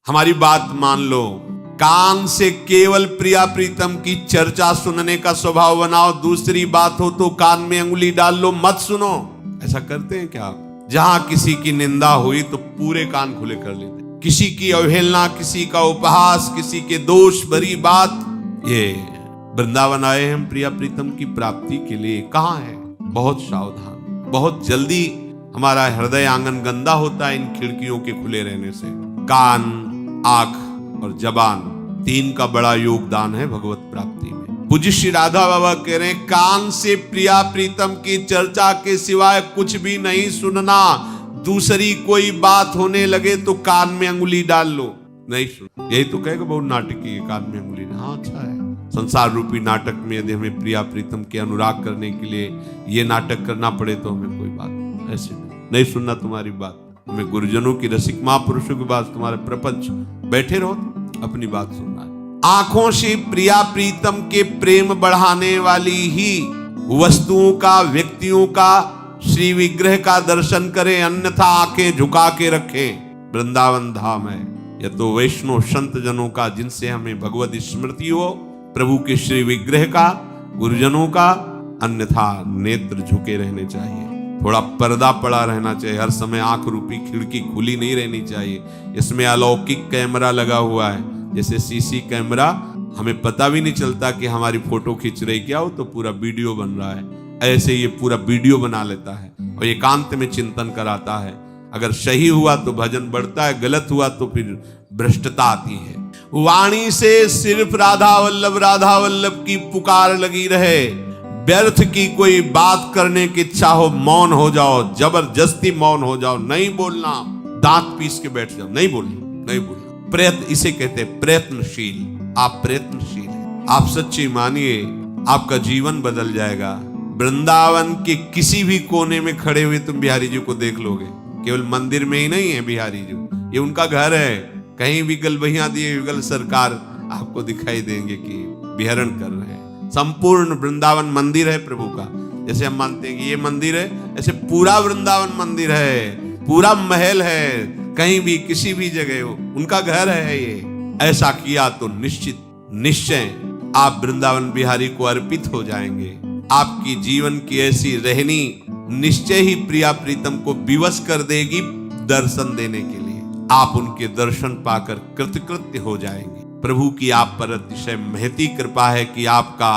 हमारी बात मान लो। कान से केवल प्रिया प्रीतम की चर्चा सुनने का स्वभाव बनाओ, दूसरी बात हो तो कान में अंगुली डाल लो, मत सुनो। ऐसा करते हैं क्या आप? जहां किसी की निंदा हुई तो पूरे कान खुले कर लेते, किसी की अवहेलना, किसी का उपहास, किसी के दोष भरी बात। ये वृंदावन आए हम प्रिया प्रीतम की प्राप्ति के लिए, कहां है? बहुत सावधान, बहुत जल्दी हमारा हृदय आंगन गंदा होता है इन खिड़कियों के खुले रहने से। कान, आंख और जबान, तीन का बड़ा योगदान है भगवत प्राप्ति में। पूज्य श्री राधा बाबा कह रहे हैं, कान से प्रिया प्रीतम की चर्चा के सिवाय कुछ भी नहीं सुनना। दूसरी कोई बात होने लगे तो कान में अंगुली डाल लो, नहीं सुन। यही तो कहेगा बहुत नाटकी है, कान में अंगुली। हाँ, अच्छा है। संसार रूपी नाटक में यदि हमें प्रिया प्रीतम के अनुराग करने के लिए ये नाटक करना पड़े तो हमें कोई बात ऐसे नहीं सुनना तुम्हारी बात। हमें गुरुजनों की, रसिक महापुरुषों की बात, तुम्हारे प्रपंच बैठे रहो, अपनी बात सुनना है। आंखों से प्रिया प्रीतम के प्रेम बढ़ाने वाली ही वस्तुओं का, व्यक्तियों का, श्री विग्रह का दर्शन करें, अन्यथा आंखें झुका के रखें। वृंदावन धाम है या तो वैष्णव संत जनों का, जिनसे हमें भगवत स्मृति हो, प्रभु के श्री विग्रह का, गुरुजनों का, अन्यथा नेत्र झुके रहने चाहिए। थोड़ा पर्दा पड़ा रहना चाहिए, हर समय आंख रूपी खिड़की खुली नहीं रहनी चाहिए। इसमें अलौकिक कैमरा लगा हुआ है, जैसे सीसी कैमरा, हमें पता भी नहीं चलता कि हमारी फोटो खींच रही क्या हो, तो पूरा वीडियो बन रहा है। ऐसे ये पूरा वीडियो बना लेता है और एकांत में चिंतन कराता है। अगर सही हुआ तो भजन बढ़ता है, गलत हुआ तो फिर भ्रष्टता आती है। वाणी से सिर्फ राधा वल्लभ की पुकार लगी रहे, व्यर्थ की कोई बात करने की इच्छा हो, मौन हो जाओ, जबरदस्ती मौन हो जाओ, नहीं बोलना, दांत पीस के बैठ जाओ, नहीं बोलना, नहीं बोलना। प्रयत्न, इसे कहते हैं प्रयत्नशील। आप प्रयत्नशील हैं, आप सच्ची मानिए, आपका जीवन बदल जाएगा। वृंदावन के किसी भी कोने में खड़े हुए तुम बिहारी जी को देख लोगे। केवल मंदिर में ही नहीं है बिहारी जी, ये उनका घर है। कहीं भी गलबहियां दिए युगल सरकार आपको दिखाई देंगे कि विहरण कर रहे हैं। संपूर्ण वृंदावन मंदिर है प्रभु का। जैसे हम मानते हैं कि ये मंदिर है, ऐसे पूरा वृंदावन मंदिर है, पूरा महल है। कहीं भी किसी भी जगह हो, उनका घर है ये। ऐसा किया तो निश्चित निश्चय आप वृंदावन बिहारी को अर्पित हो जाएंगे। आपकी जीवन की ऐसी रहनी निश्चय ही प्रिया प्रीतम को विवश कर देगी दर्शन देने के लिए। आप उनके दर्शन पाकर कृतकृत्य हो जाएंगे। प्रभु की आप पर अतिशय महती कृपा है कि आपका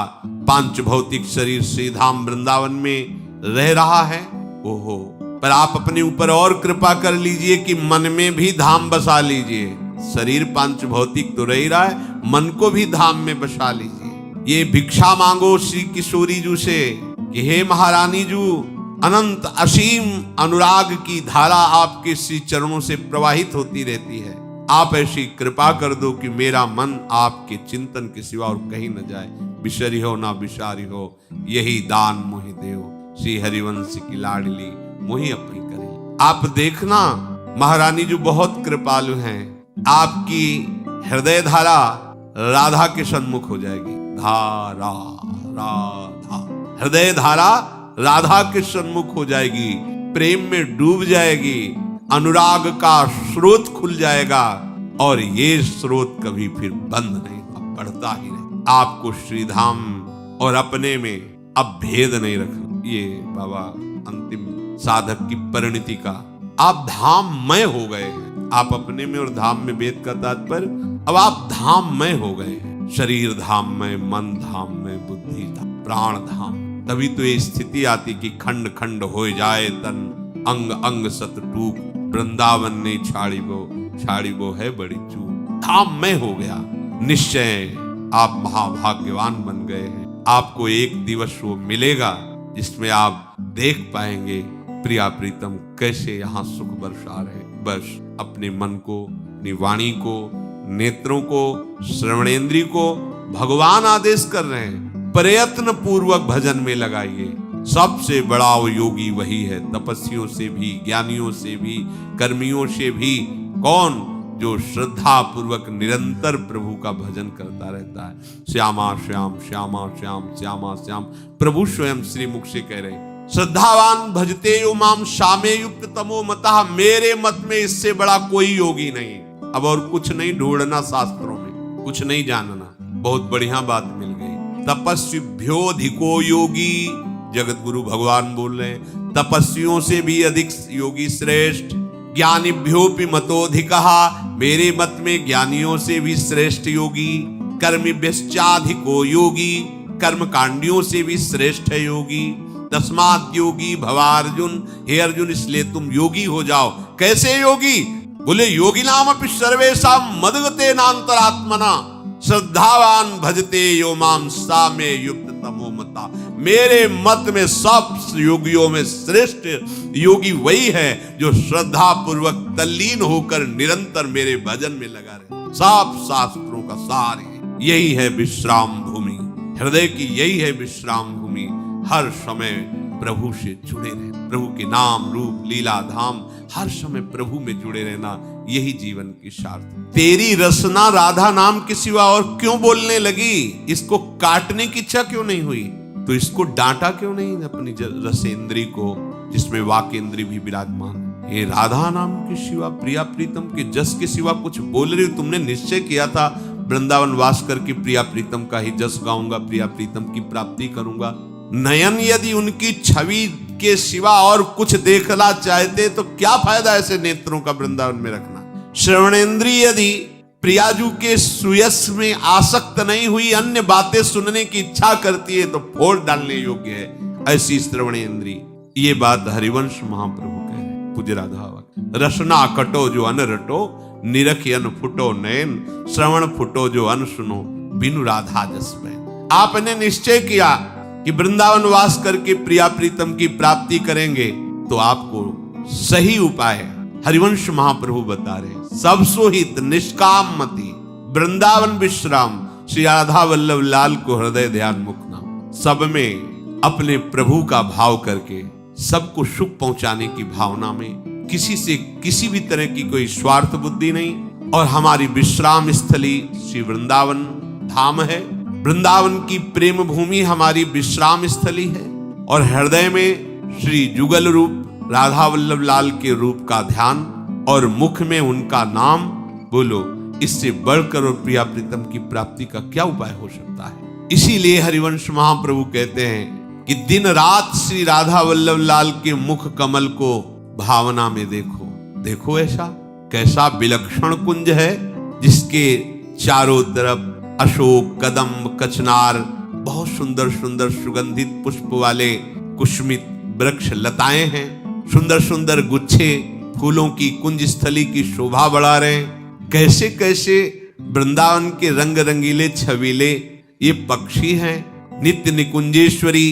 पांच भौतिक शरीर श्री धाम वृंदावन में रह रहा है। ओहो, पर आप अपने ऊपर और कृपा कर लीजिए कि मन में भी धाम बसा लीजिए। शरीर पांच भौतिक तो रह रहा है, मन को भी धाम में बसा लीजिए। ये भिक्षा मांगो श्री किशोरी जू से कि हे महारानी जू, अनंत असीम अनुराग की धारा आपके श्री चरणों से प्रवाहित होती रहती है। आप ऐसी कृपा कर दो कि मेरा मन आपके चिंतन के सिवा और कहीं न जाए। बिशरी हो ना बिशारी हो, यही दान मोहि देव, श्री हरिवंश की लाडली मोहि अपनी करे। आप देखना महारानी जो बहुत कृपालु हैं, आपकी हृदय धारा राधा के सन्मुख हो जाएगी। धारा राधा, हृदय धारा राधा के सन्मुख हो जाएगी, प्रेम में डूब जाएगी, अनुराग का स्रोत खुल जाएगा और ये स्रोत कभी फिर बंद नहीं, अब बढ़ता ही नहीं। आपको श्रीधाम और अपने में अब भेद नहीं रखना। ये बाबा अंतिम साधक की परिणति का, आप धाममय हो गए हैं। आप अपने में और धाम में भेद का तात्पर्य, अब आप धाममय हो गए हैं। शरीर धाममय, मन धाममय, बुद्धि धाम, प्राण धाम। तभी तो ये स्थिति आती कि खंड खंड हो जाए तन, अंग अंग सत टूक, वृंदावन ने छाड़ी वो है बड़ी चूक। धाममय हो गया। निश्चय आप महाभाग्यवान बन गए हैं। आपको एक दिवस वो मिलेगा जिसमें आप देख पाएंगे प्रिया प्रीतम कैसे यहाँ सुख बरसा रहे। बस अपने मन को, अपनी वाणी को, नेत्रों को, श्रवणेंद्रिय को भगवान आदेश कर रहे हैं, प्रयत्न पूर्वक भजन में लगाइए। सबसे बड़ा योगी वही है, तपस्वियों से भी, ज्ञानियों से भी, कर्मियों से भी। कौन? जो श्रद्धा पूर्वक निरंतर प्रभु का भजन करता रहता है। श्यामा श्याम श्यामा श्याम श्यामा श्याम, प्रभु स्वयं श्री मुख से कह रहे हैं, श्रद्धावान भजते यो माम श्यामे युक्त तमो मतः। मेरे मत में इससे बड़ा कोई योगी नहीं। अब और कुछ नहीं ढूंढना शास्त्रों में, कुछ नहीं जानना, बहुत बढ़िया बात मिल गई। तपस्विभ्योधिको योगी, जगत गुरु भगवान बोल रहे हैं, तपस्वियों से भी अधिक योगी श्रेष्ठ। ज्ञानिभ्योपि मतोधिकः, मेरे मत में ज्ञानियों से भी श्रेष्ठ योगी। कर्मिभ्यश्चाधिको योगी, कर्मकांडियों से भी श्रेष्ठ है योगी। तस्मात् योगी भवार्जुन, हे अर्जुन इसलिए तुम योगी हो जाओ। कैसे योगी? बोले योगी नाम अपि सर्वेषां मद्गते नान्तरात्मना, श्रद्धावान भजते यो माम सा में युक्त तमो मता। मेरे मत में सब योगियों में श्रेष्ठ योगी वही है जो श्रद्धा पूर्वक तल्लीन होकर निरंतर मेरे भजन में लगा रहे। सब शास्त्रों का सार यही है विश्राम भूमि, हृदय की यही है विश्राम भूमि। हर समय प्रभु से जुड़े रहे, प्रभु के नाम रूप लीला धाम हर समय प्रभु में जुड़े रहना, यही जीवन की सार्थक। तेरी रसना राधा नाम के सिवा और क्यों बोलने लगी? इसको काटने की इच्छा क्यों नहीं हुई? तो इसको डांटा क्यों नहीं अपनी रसेंद्री को, जिसमें वाकेंद्री भी विराजमान। ये राधा नाम के सिवा, प्रिया प्रीतम के जस के सिवा कुछ बोल रही हो? तुमने निश्चय किया था वृंदावन वास करके प्रिया प्रीतम का ही जस गाऊंगा, प्रिया प्रीतम की प्राप्ति करूंगा। नयन यदि उनकी छवि के सिवा और कुछ देखना चाहते तो क्या फायदा ऐसे नेत्रों का वृंदावन में रखना। श्रवणेंद्रिय यदि प्रियाजू के सुयस में आसक्त नहीं हुई, अन्य बातें सुनने की इच्छा करती है तो फोड़ डालने योग्य है ऐसी श्रवणेंद्रिय। ये बात हरिवंश महाप्रभु कह रहे हैं। पूज्य राधा रसना कटो जो अन रटो, निरखि अन फुटो नयन, श्रवण फुटो जो अन सुनो, बिनु राधा जस में। आपने निश्चय किया कि वृंदावन वास करके प्रिया प्रीतम की प्राप्ति करेंगे तो आपको सही उपाय हरिवंश महाप्रभु बता रहे। सब सोहित निष्काम मति वृंदावन विश्राम, श्री राधा वल्लभ लाल को हृदय ध्यान मुखना। सब में अपने प्रभु का भाव करके सबको सुख पहुंचाने की भावना में, किसी से किसी भी तरह की कोई स्वार्थ बुद्धि नहीं। और हमारी विश्राम स्थली श्री वृंदावन धाम है। वृंदावन की प्रेम भूमि हमारी विश्राम स्थली है और हृदय में श्री जुगल रूप राधा वल्लभ लाल के रूप का ध्यान और मुख में उनका नाम। बोलो इससे बढ़कर और प्रिया प्रीतम की प्राप्ति का क्या उपाय हो सकता है? इसीलिए हरिवंश महाप्रभु कहते हैं कि दिन रात श्री राधा वल्लभ लाल के मुख कमल को भावना में देखो। देखो ऐसा कैसा विलक्षण कुंज है जिसके चारों तरफ अशोक कदम्ब कचनार बहुत सुंदर सुंदर सुगंधित पुष्प वाले कुसुमित वृक्ष लताएं हैं। सुंदर सुंदर गुच्छे फूलों की कुंज स्थली की शोभा बढ़ा रहे हैं। कैसे कैसे वृंदावन के रंग रंगीले छबीले ये पक्षी हैं। नित्य निकुंजेश्वरी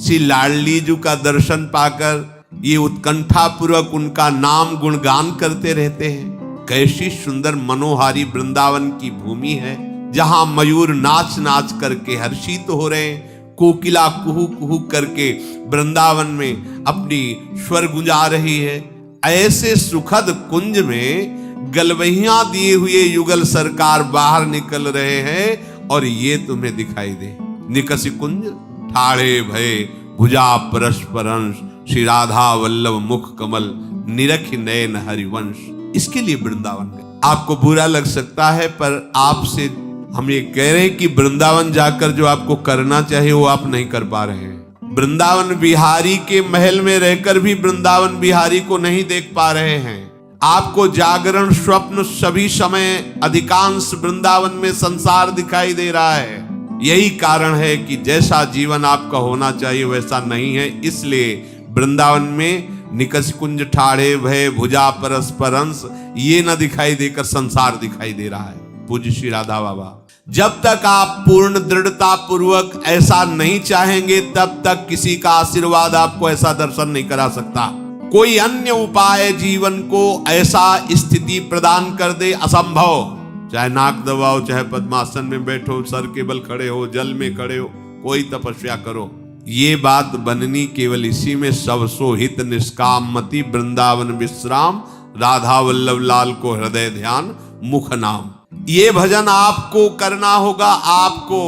श्री लाडलीजू का दर्शन पाकर ये उत्कंठा पूर्वक उनका नाम गुणगान करते रहते हैं। कैसी सुंदर मनोहारी वृंदावन की भूमि है जहां मयूर नाच नाच करके हर्षित हो रहे हैं। कोकिला कुहू कुहू करके वृंदावन में अपनी स्वर गुंजा रही है। ऐसे सुखद कुंज में गलवहियां दिए हुए युगल सरकार बाहर निकल रहे हैं और ये तुम्हें दिखाई दे। निकसी कुंज ठाड़े भय भुजा परस्परंश, श्री राधा वल्लभ मुख कमल निरखि नयन हरिवंश। इसके लिए वृंदावन में आपको बुरा लग सकता है, पर आपसे हम ये कह रहे हैं कि वृंदावन जाकर जो आपको करना चाहिए वो आप नहीं कर पा रहे हैं। वृंदावन बिहारी के महल में रहकर भी वृंदावन बिहारी को नहीं देख पा रहे हैं। आपको जागरण स्वप्न सभी समय अधिकांश वृंदावन में संसार दिखाई दे रहा है। यही कारण है कि जैसा जीवन आपका होना चाहिए वैसा नहीं है। इसलिए वृंदावन में निकस कुंज ठाड़े भय भुजा परस्परंश ये न दिखाई देकर संसार दिखाई दे रहा है। पूज्य श्री राधा बाबा, जब तक आप पूर्ण दृढ़ता पूर्वक ऐसा नहीं चाहेंगे तब तक किसी का आशीर्वाद आपको ऐसा दर्शन नहीं करा सकता। कोई अन्य उपाय जीवन को ऐसा स्थिति प्रदान कर दे असंभव। चाहे नाक दबाओ, चाहे पद्मासन में बैठो, सर केवल खड़े हो, जल में खड़े हो, कोई तपस्या करो, ये बात बननी केवल इसी में। सब सोहित निष्काम मति वृंदावन विश्राम, राधा वल्लभ लाल को हृदय ध्यान मुख नाम। ये भजन आपको करना होगा। आपको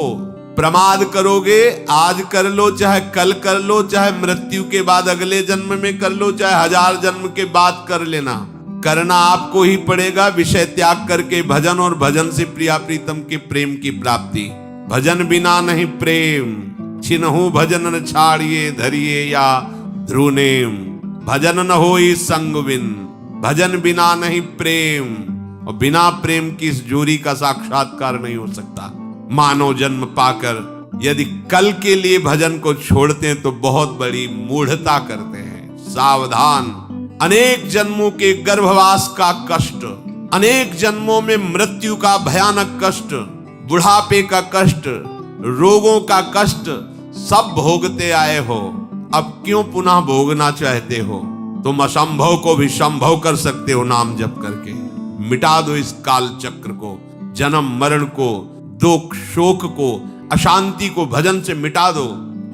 प्रमाद करोगे आज कर लो, चाहे कल कर लो, चाहे मृत्यु के बाद अगले जन्म में कर लो, चाहे 1000 जन्म के बाद कर लेना। करना आपको ही पड़ेगा विषय त्याग करके भजन, और भजन से प्रिया प्रीतम के प्रेम की प्राप्ति। भजन बिना नहीं प्रेम, छिनहु भजन न छाड़िए धरिए या ध्रुनेम। भजन न होई संग बिन, भजन बिना नहीं प्रेम, और बिना प्रेम की इस जोड़ी का साक्षात्कार नहीं हो सकता। मानव जन्म पाकर यदि कल के लिए भजन को छोड़ते हैं तो बहुत बड़ी मूढ़ता करते हैं। सावधान, अनेक जन्मों के गर्भवास का कष्ट, अनेक जन्मों में मृत्यु का भयानक कष्ट, बुढ़ापे का कष्ट, रोगों का कष्ट सब भोगते आए हो। अब क्यों पुनः भोगना चाहते हो? तुम असंभव को भी संभव कर सकते हो नाम जप करके। मिटा दो इस काल चक्र को, जन्म मरण को, दुख शोक को, अशांति को भजन से मिटा दो।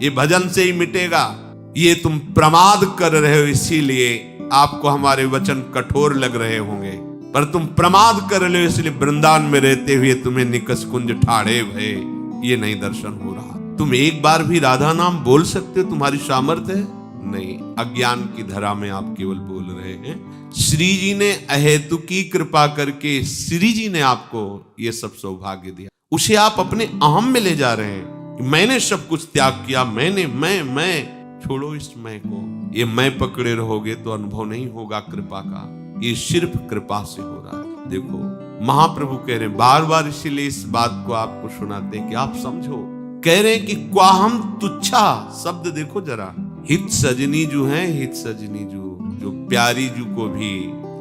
ये भजन से ही मिटेगा। ये तुम प्रमाद कर रहे हो, इसीलिए आपको हमारे वचन कठोर लग रहे होंगे, पर तुम प्रमाद कर रहे हो इसलिए वृंदावन में रहते हुए तुम्हें निकस कुंज ठाड़े भये ये नहीं दर्शन हो रहा। तुम एक बार भी राधा नाम बोल सकते हो? तुम्हारी सामर्थ्य है? नहीं, अज्ञान की धरा में आप केवल बोल रहे हैं। श्री जी ने अहेतु की कृपा करके श्री जी ने आपको ये सब सौभाग्य दिया, उसे आप अपने अहम में ले जा रहे हैं। मैंने सब कुछ त्याग किया, मैं छोड़ो इस मैं को। ये मैं पकड़े रहोगे तो अनुभव नहीं होगा कृपा का। ये सिर्फ कृपा से हो रहा है। देखो महाप्रभु कह रहे हैं बार बार, इसीलिए इस बात को आपको सुनाते हैं कि आप समझो। कह रहे हैं कि क्वाहम तुच्छा शब्द देखो जरा। हित सजनी जू है, हित सजनी जो प्यारी जू को भी,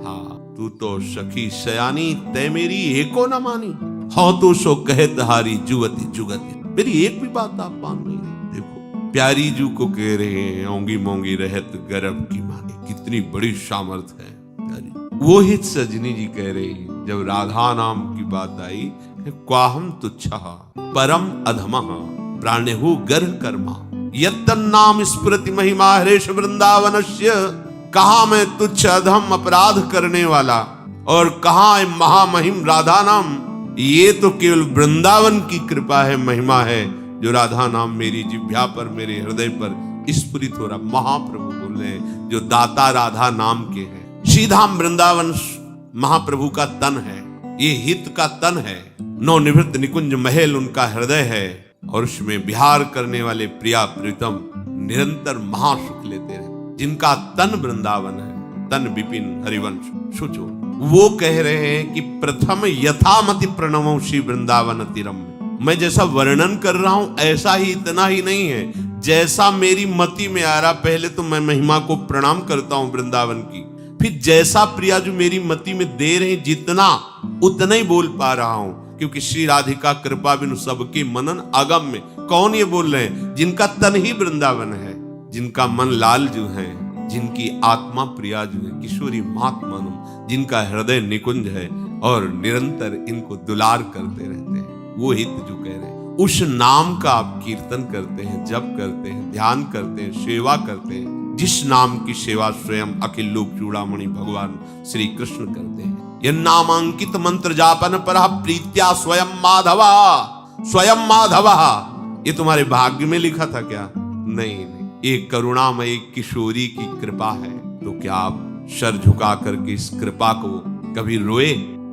हाँ तू तो सखी सयानी तय मेरी एको न मानी, हाँ तो सो कहत हारी जुगति जुगति। मेरी एक भी बात आप मान नहीं रहे। देखो प्यारी जू को कह रहे हैं औंगी मोंगी रहत गर्भ की मानी। कितनी बड़ी सामर्थ है प्यारी। वो हित सजनी जी कह रही जब राधा नाम की बात आई, क्वाहम तुच्छा परम अधमः प्राणेहु गर्ह कर्मा यत्तन नाम स्मृति महिमा हरेश वृंदावनस्य। कहा मैं तुच्छ अधम अपराध करने वाला, और कहा महामहिम राधा नाम। ये तो केवल वृंदावन की कृपा है, महिमा है, जो राधा नाम मेरी जिह्वा पर, मेरे हृदय पर स्फुरित हो रहा। महाप्रभु बोल रहे हैं जो दाता राधा नाम के हैं। श्रीधाम वृंदावन महाप्रभु का तन है, ये हित का तन है। नवनिवृत्त निकुंज महल उनका हृदय है, और उसमें विहार करने वाले प्रिया प्रीतम निरंतर महासुख लेते रहे। जिनका तन वृंदावन है, तन विपिन हरिवंश शुचो। वो कह रहे हैं कि प्रथम यथामति प्रणवो श्री वृंदावन तीरम। मैं जैसा वर्णन कर रहा हूं ऐसा ही, इतना ही नहीं है, जैसा मेरी मति में आ रहा। पहले तो मैं महिमा को प्रणाम करता हूं वृंदावन की, फिर जैसा प्रिया जो मेरी मति में दे रहे जितना उतना ही बोल पा रहा हूं, क्योंकि श्री राधिका कृपा बिनु सबके मनन अगम में। कौन ये बोल रहे हैं? जिनका तन ही वृंदावन है, जिनका मन लाल जो है, जिनकी आत्मा प्रिया जो है, किशोरी महात्मा, जिनका हृदय निकुंज है, और निरंतर इनको दुलार करते रहते हैं, वो हित जो कह रहे हैं। उस नाम का आप कीर्तन करते हैं, जप करते हैं, ध्यान करते हैं, सेवा करते हैं, जिस नाम की सेवा स्वयं अखिल लोक चूड़ामणि भगवान श्री कृष्ण करते हैं। यह नामांकित मंत्र जापन पर प्रीत्या स्वयं माधवा, स्वयं माधवा। ये तुम्हारे भाग्य में लिखा था क्या? नहीं, एक करुणामयी किशोरी की कृपा है। तो क्या आप सर झुका करके इस कृपा को कभी रोए?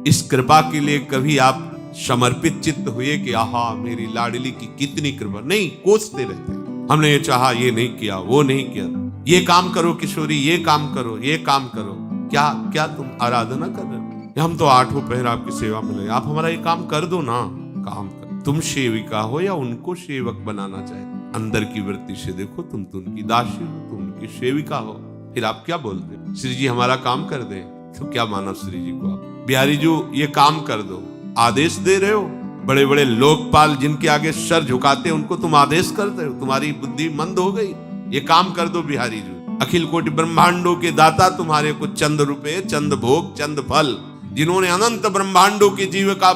इस कृपा के लिए कभी आप समर्पित चित्त हुए कि आहा मेरी लाडली की कितनी कृपा? नहीं, कोसते रहते हैं। हमने ये चाहा, ये नहीं किया, वो नहीं किया, ये काम करो किशोरी, ये काम करो, ये काम करो। क्या क्या तुम आराधना कर रहे हो? हम तो आठों पहर आपकी सेवा में लगे, आप हमारा ये काम कर दो ना। काम कर, तुम सेविका हो या उनको सेवक बनाना चाहते? अंदर की वृत्ति से देखो, तुम तो उनकी दासी हो, तुम उनकी सेविका हो, फिर आप क्या बोलते हो? श्री जी हमारा काम कर दे, तो क्या माना श्री जी को आप? बिहारी जी ये काम कर दो, आदेश दे रहे हो। बड़े बड़े लोकपाल जिनके आगे सर झुकाते हैं उनको तुम आदेश करते हो। तुम्हारी बुद्धि मंद हो गई, ये काम कर दो बिहारी जी। अखिल कोटि ब्रह्मांडों के दाता तुम्हारे को चंद रुपए, चंद भोग, चंद फल, जिन्होंने अनंत ब्रह्मांडों के जीव का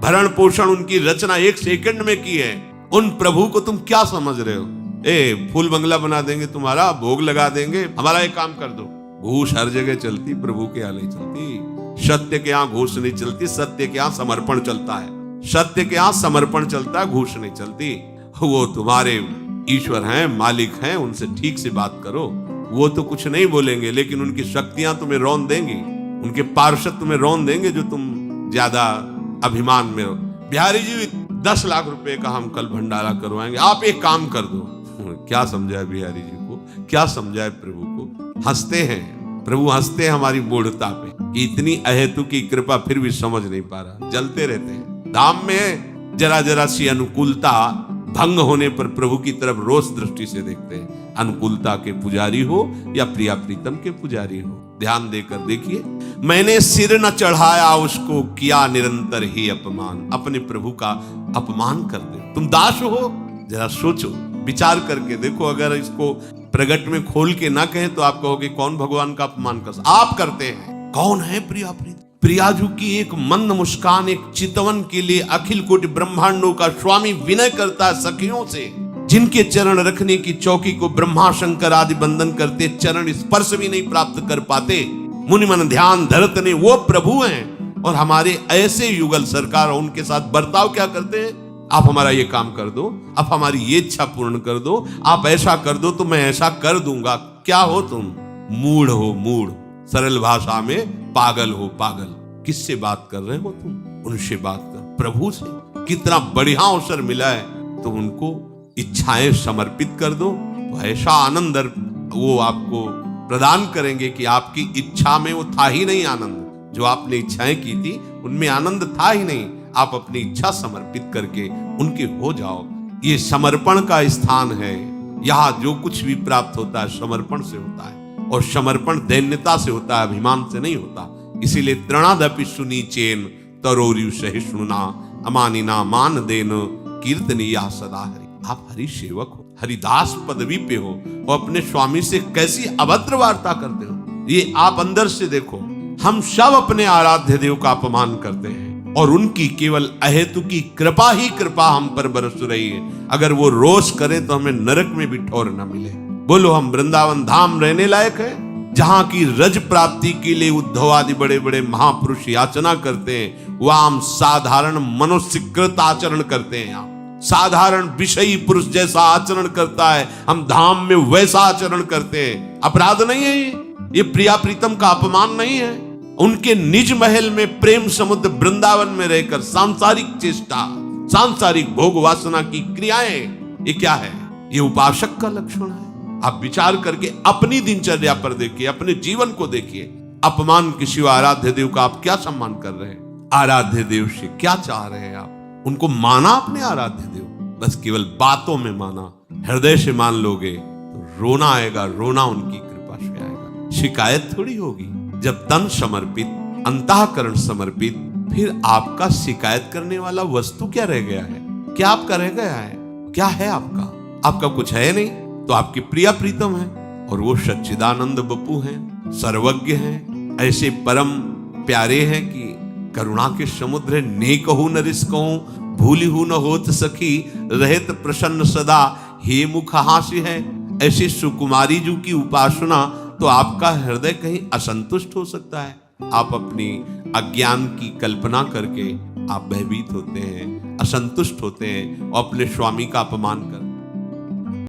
भरण पोषण, उनकी रचना एक सेकंड में की है, उन प्रभु को तुम क्या समझ रहे हो? फूल बंगला बना देंगे तुम्हारा, भोग लगा देंगे, हमारा एक काम कर दो। घूस हर जगह चलती, प्रभु के यहाँ नहीं चलती। सत्य के यहाँ घूस नहीं चलती, सत्य के यहाँ समर्पण चलता है। सत्य के यहाँ समर्पण चलता है, घूस नहीं चलती। वो तुम्हारे ईश्वर हैं, मालिक हैं, उनसे ठीक से बात करो। वो तो कुछ नहीं बोलेंगे, लेकिन उनकी शक्तियां तुम्हें रौंद देंगी। उनके पार्षद तुम्हें रौन देंगे जो तुम ज्यादा अभिमान में हो। बिहारी जी 10 लाख रुपए का हम कल भंडारा करवाएंगे, आप एक काम कर दो। क्या समझाए बिहारी जी को, क्या समझाए प्रभु को। हंसते हैं प्रभु, हंसते हैं हमारी मूढ़ता पे। इतनी अहेतु की कृपा फिर भी समझ नहीं पा रहा, जलते रहते हैं। धाम में जरा जरा सी अनुकूलता भंग होने पर प्रभु की तरफ रोष दृष्टि से देखते हैं। अनुकूलता के पुजारी हो या प्रिया प्रीतम के पुजारी हो, ध्यान देकर देखिए। मैंने सिर न चढ़ाया उसको, किया निरंतर ही अपमान। अपने प्रभु का अपमान कर दे। तुम दास हो, जरा सोचो, विचार करके देखो। अगर इसको प्रगट में खोल के ना कहें तो आप कहोगे कौन भगवान का अपमान कर, आप करते हैं। कौन है प्रिया प्रीतम? प्रियाजू की एक मंद मुस्कान, एक चितवन के लिए अखिल कोटि ब्रह्मांडों का स्वामी विनय करता है सखियों से, जिनके चरण रखने की चौकी को ब्रह्मा शंकर आदि बंदन करते, चरण स्पर्श भी नहीं प्राप्त कर पाते, मुनि मन ध्यान धरत ने वो प्रभु हैं। और हमारे ऐसे युगल सरकार उनके साथ बर्ताव क्या करते हैं? आप हमारा ये काम कर दो, आप हमारी ये इच्छा पूर्ण कर दो, आप ऐसा कर दो तो मैं ऐसा कर दूंगा। क्या हो तुम? मूढ़ हो, मूढ़। सरल भाषा में पागल हो, पागल। किससे बात कर रहे हो तुम? उनसे बात कर, प्रभु से। कितना बढ़िया अवसर मिला है तो उनको इच्छाएं समर्पित कर दो, तो ऐसा आनंद वो आपको प्रदान करेंगे कि आपकी इच्छा में वो था ही नहीं आनंद। जो आपने इच्छाएं की थी उनमें आनंद था ही नहीं। आप अपनी इच्छा समर्पित करके उनके हो जाओ। ये समर्पण का स्थान है। यहाँ जो कुछ भी प्राप्त होता है समर्पण से होता है, और समर्पण दैन्यता से होता है, अभिमान से नहीं होता। इसीलिए तृणादपि सुनी चेन तरोरु सहिष्णुना अमानिना मान देन कीर्तनीया सदा हरि। आप हरि सेवक हो, हरिदास पदवी पे हो, और अपने स्वामी से कैसी अभद्र वार्ता करते हो। ये आप अंदर से देखो। हम सब अपने आराध्य देव का अपमान करते हैं, और उनकी केवल अहेतु की कृपा ही कृपा हम पर बरस रही है। अगर वो रोष करें तो हमें नरक में भी ठौर न मिले। बोलो, हम वृंदावन धाम रहने लायक है, जहां की रज प्राप्ति के लिए उद्धव आदि बड़े बड़े महापुरुष याचना करते हैं, वहां हम साधारण मनुष्यकृत आचरण करते हैं। यहाँ साधारण विषयी पुरुष जैसा आचरण करता है, हम धाम में वैसा आचरण करते हैं। अपराध नहीं है ये प्रिया प्रीतम का अपमान नहीं है। उनके निज महल में प्रेम समुद्र वृंदावन में रहकर सांसारिक चेष्टा, सांसारिक भोग वासना की क्रियाएं, ये क्या है? ये उपासक का लक्षण है। आप विचार करके अपनी दिनचर्या पर देखिए, अपने जीवन को देखिए। अपमान किसी आराध्य देव का आप क्या सम्मान कर रहे हैं? आराध्य देव से क्या चाह रहे हैं आप? उनको माना आपने आराध्य देव, बस केवल बातों में माना। हृदय से मान लोगे तो रोना आएगा, रोना उनकी कृपा से आएगा। शिकायत थोड़ी होगी। जब तन समर्पित, अंतःकरण समर्पित, फिर आपका शिकायत करने वाला वस्तु क्या रह गया है? क्या आपका रह गया है? क्या है आपका? आपका कुछ है नहीं, तो आपकी प्रिया प्रीतम है, और वो सच्चिदानंद बपू हैं, सर्वज्ञ हैं, ऐसे परम प्यारे हैं कि करुणा के समुद्र ने कहूं न रिस कहूं, भूली हूं न होत सखी, रहत प्रसन्न सदा, हे मुख हास्य है। ऐसी सुकुमारी जी की उपासना तो आपका हृदय कहीं असंतुष्ट हो सकता है। आप अपनी अज्ञान की कल्पना करके आप भयभीत होते हैं, असंतुष्ट होते हैं, और अपने स्वामी का अपमान कर